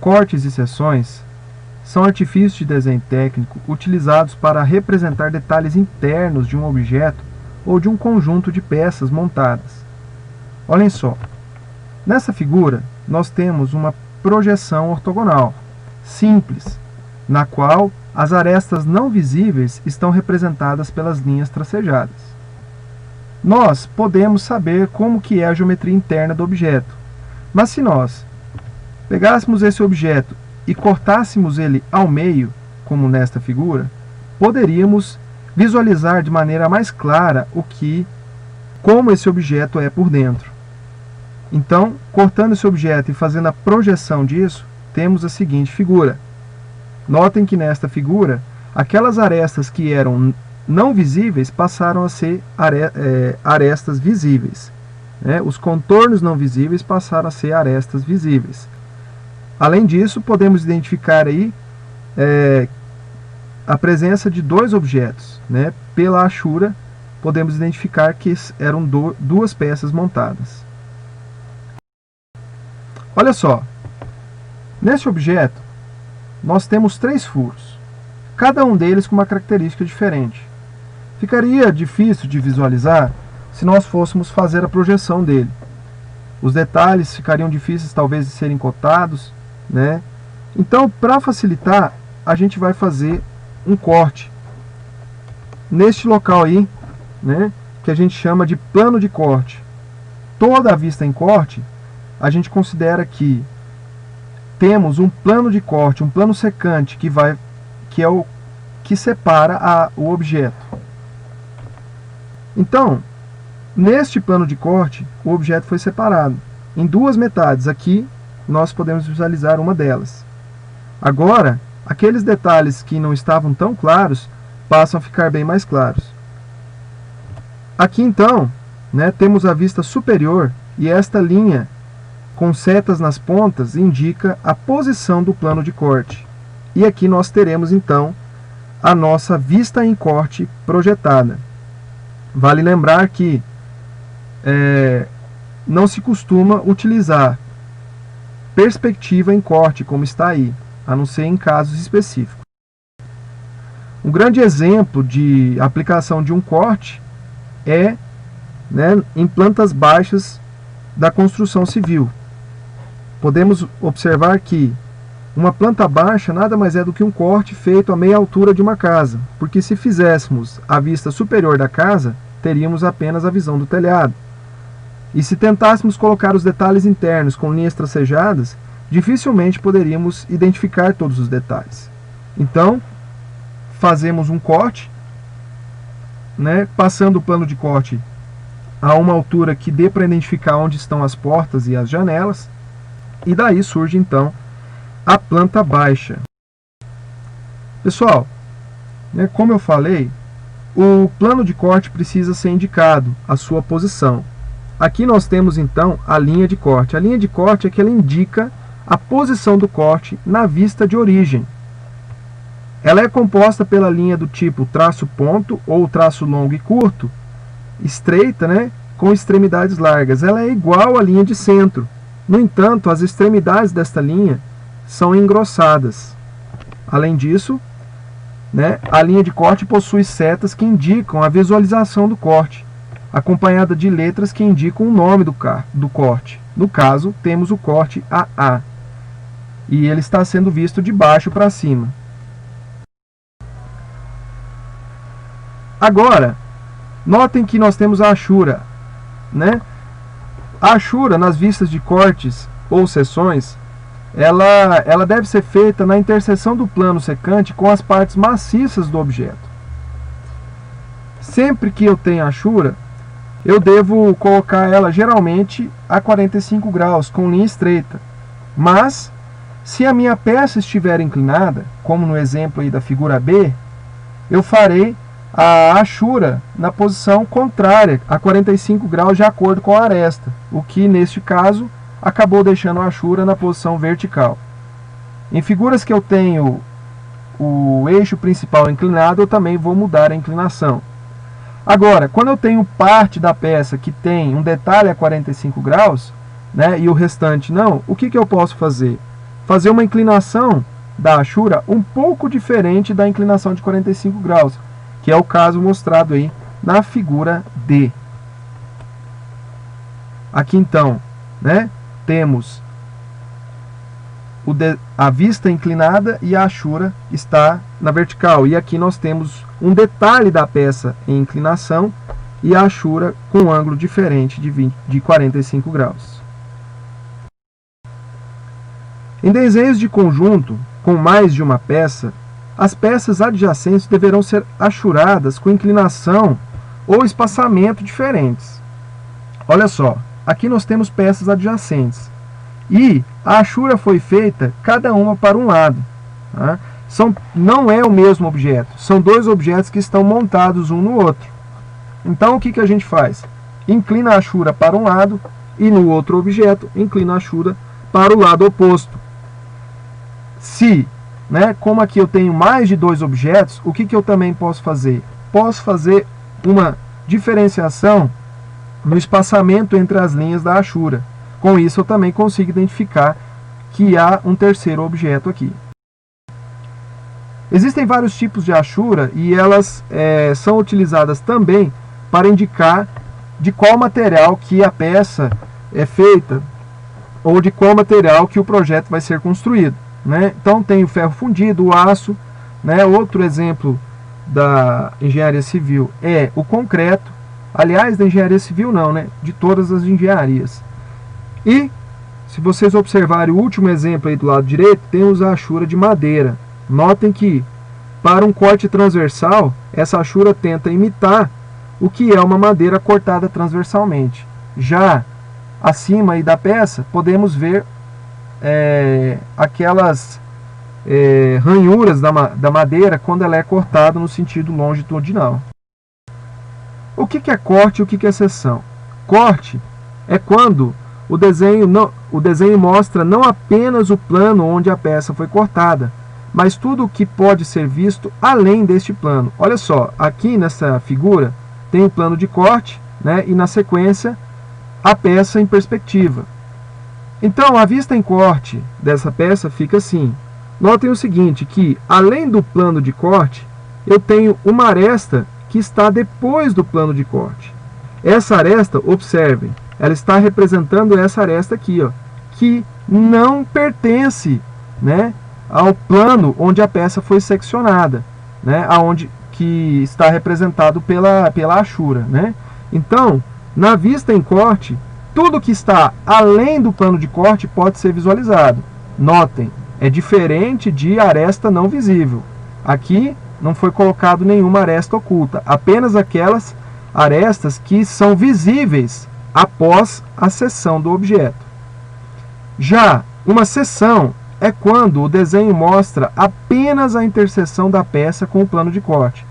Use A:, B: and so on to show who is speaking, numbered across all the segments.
A: Cortes e seções são artifícios de desenho técnico utilizados para representar detalhes internos de um objeto ou de um conjunto de peças montadas. Olhem só, nessa figura nós temos uma projeção ortogonal, simples, na qual as arestas não visíveis estão representadas pelas linhas tracejadas. Nós podemos saber como que é a geometria interna do objeto, mas se nós pegássemos esse objeto e cortássemos ele ao meio, como nesta figura, poderíamos visualizar de maneira mais clara como esse objeto é por dentro. Então, cortando esse objeto e fazendo a projeção disso, temos a seguinte figura. Notem que nesta figura, aquelas arestas que eram não visíveis passaram a ser arestas visíveis. Os contornos não visíveis passaram a ser arestas visíveis. Além disso, podemos identificar aí a presença de dois objetos. Pela achura, podemos identificar que eram duas peças montadas. Olha só, nesse objeto, nós temos 3 furos, cada um deles com uma característica diferente. Ficaria difícil de visualizar se nós fôssemos fazer a projeção dele. Os detalhes ficariam difíceis talvez de serem cotados, Então, para facilitar, a gente vai fazer um corte neste local aí, que a gente chama de plano de corte. Toda a vista em corte, a gente considera que temos um plano de corte, um plano secante, que é o que separa o objeto. Então, neste plano de corte, o objeto foi separado em 2 metades. Aqui, nós podemos visualizar uma delas. Agora, aqueles detalhes que não estavam tão claros, passam a ficar bem mais claros. Aqui, então, temos a vista superior, e esta linha com setas nas pontas indica a posição do plano de corte. E aqui nós teremos, então, a nossa vista em corte projetada. Vale lembrar que não se costuma utilizar perspectiva em corte, como está aí, a não ser em casos específicos. Um grande exemplo de aplicação de um corte é em plantas baixas da construção civil. Podemos observar que uma planta baixa nada mais é do que um corte feito à meia altura de uma casa, porque se fizéssemos a vista superior da casa, teríamos apenas a visão do telhado. E se tentássemos colocar os detalhes internos com linhas tracejadas, dificilmente poderíamos identificar todos os detalhes. Então, fazemos um corte, passando o plano de corte a uma altura que dê para identificar onde estão as portas e as janelas, e daí surge então a planta baixa. Pessoal, como eu falei, o plano de corte precisa ser indicado, a sua posição. Aqui nós temos então a linha de corte. A linha de corte é que ela indica a posição do corte na vista de origem. Ela é composta pela linha do tipo traço ponto ou traço longo e curto, estreita, com extremidades largas. Ela é igual à linha de centro. No entanto, as extremidades desta linha são engrossadas. Além disso, a linha de corte possui setas que indicam a visualização do corte, acompanhada de letras que indicam o nome do corte. No caso, temos o corte AA, e ele está sendo visto de baixo para cima. Agora, notem que nós temos a achura. A achura, nas vistas de cortes ou seções, ela deve ser feita na interseção do plano secante com as partes maciças do objeto. Sempre que eu tenho achura, eu devo colocar ela geralmente a 45 graus, com linha estreita. Mas, se a minha peça estiver inclinada, como no exemplo aí da figura B, eu farei a achura na posição contrária, a 45 graus, de acordo com a aresta, o que, neste caso, acabou deixando a achura na posição vertical. Em figuras que eu tenho o eixo principal inclinado, eu também vou mudar a inclinação. Agora, quando eu tenho parte da peça que tem um detalhe a 45 graus, e o restante não, o que eu posso fazer? fazer uma inclinação da achura um pouco diferente da inclinação de 45 graus, que é o caso mostrado aí na figura D. Aqui então, né, temos a vista inclinada e a achura está na vertical. E aqui nós temos um detalhe da peça em inclinação e a achura com um ângulo diferente de 45 graus. Em desenhos de conjunto com mais de uma peça, as peças adjacentes deverão ser achuradas com inclinação ou espaçamento diferentes. Olha só, aqui nós temos peças adjacentes e a achura foi feita cada uma para um lado. Tá? Não é o mesmo objeto, são dois objetos que estão montados um no outro. Então o que a gente faz? Inclina a achura para um lado e no outro objeto inclina a achura para o lado oposto. Se, né, como aqui eu tenho mais de dois objetos, o que eu também posso fazer? Posso fazer uma diferenciação no espaçamento entre as linhas da achura. Com isso eu também consigo identificar que há um terceiro objeto aqui. Existem vários tipos de achura e elas são utilizadas também para indicar de qual material que a peça é feita ou de qual material que o projeto vai ser construído. Né? Então tem o ferro fundido, o aço, né? Outro exemplo da engenharia civil é o concreto. Aliás, da engenharia civil não, né? De todas as engenharias. E, se vocês observarem o último exemplo aí do lado direito, temos a achura de madeira. Notem que, para um corte transversal, essa achura tenta imitar o que é uma madeira cortada transversalmente. Já acima aí da peça, podemos ver aquelas ranhuras da madeira quando ela é cortada no sentido longitudinal. O que é corte e o que é seção? Corte é quando o desenho mostra não apenas o plano onde a peça foi cortada, mas tudo o que pode ser visto além deste plano. Olha só, aqui nessa figura tem o plano de corte, né, e na sequência a peça em perspectiva. Então, a vista em corte dessa peça fica assim. Notem o seguinte, que além do plano de corte, eu tenho uma aresta que está depois do plano de corte. Essa aresta, observem, ela está representando essa aresta aqui, ó, que não pertence, né, ao plano onde a peça foi seccionada, né, aonde que está representado pela achura. Né? Então, na vista em corte, tudo que está além do plano de corte pode ser visualizado. Notem, é diferente de aresta não visível. Aqui não foi colocado nenhuma aresta oculta, apenas aquelas arestas que são visíveis após a seção do objeto. Já uma seção é quando o desenho mostra apenas a interseção da peça com o plano de corte.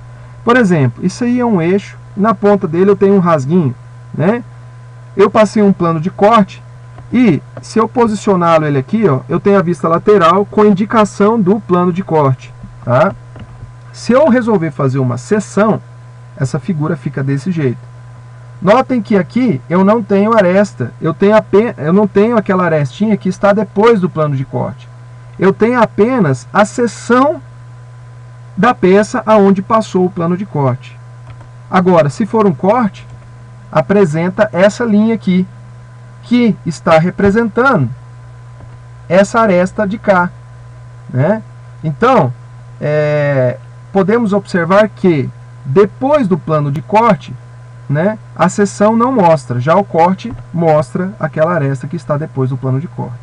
A: Por exemplo, isso aí é um eixo, e na ponta dele eu tenho um rasguinho, né? Eu passei um plano de corte e, se eu posicioná-lo ele aqui, ó, eu tenho a vista lateral com indicação do plano de corte. Tá? Se eu resolver fazer uma seção, essa figura fica desse jeito. Notem que aqui eu não tenho aresta, eu não tenho aquela arestinha que está depois do plano de corte. Eu tenho apenas a seção da peça aonde passou o plano de corte. Agora, se for um corte, apresenta essa linha aqui, que está representando essa aresta de cá. Né? Então, podemos observar que depois do plano de corte, né, a seção não mostra, já o corte mostra aquela aresta que está depois do plano de corte.